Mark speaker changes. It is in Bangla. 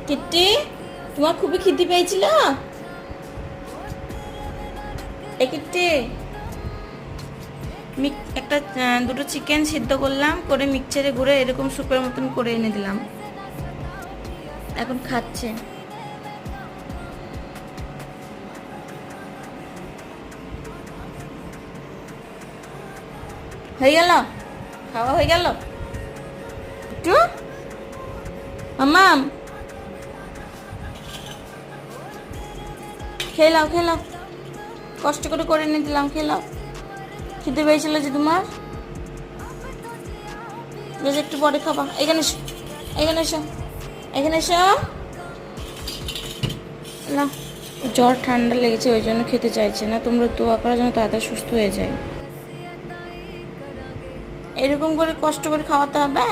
Speaker 1: কিট্টি, তোমার খুবই খিদে পেয়েছিল? এ কিট্টি, একটা দুটো চিকেন সিদ্ধ করলাম, করে মিক্সচারে গুঁড়ে এরকম স্যুপের মতন করে এনে দিলাম, এখন খাচ্ছে। হয়ে গেল, খাওয়া হয়ে গেল। একটু মাম্মাম, খেয়ে লাও খেয়ে লাও, কষ্ট করে করে এনে দিলাম, খেয়ে লাও। খিদে পেয়েছিল যে তোমার, বেশ একটু পরে খাবা। এখানে এসো, এখানে এসো, এখানে এসো না। জ্বর ঠান্ডা লেগেছে, ওই জন্য খেতে চাইছে না। তোমরা দোয়া করার জন্য তাড়াতাড়ি সুস্থ হয়ে যায়। এরকম করে কষ্ট করে খাওয়াতে হবে।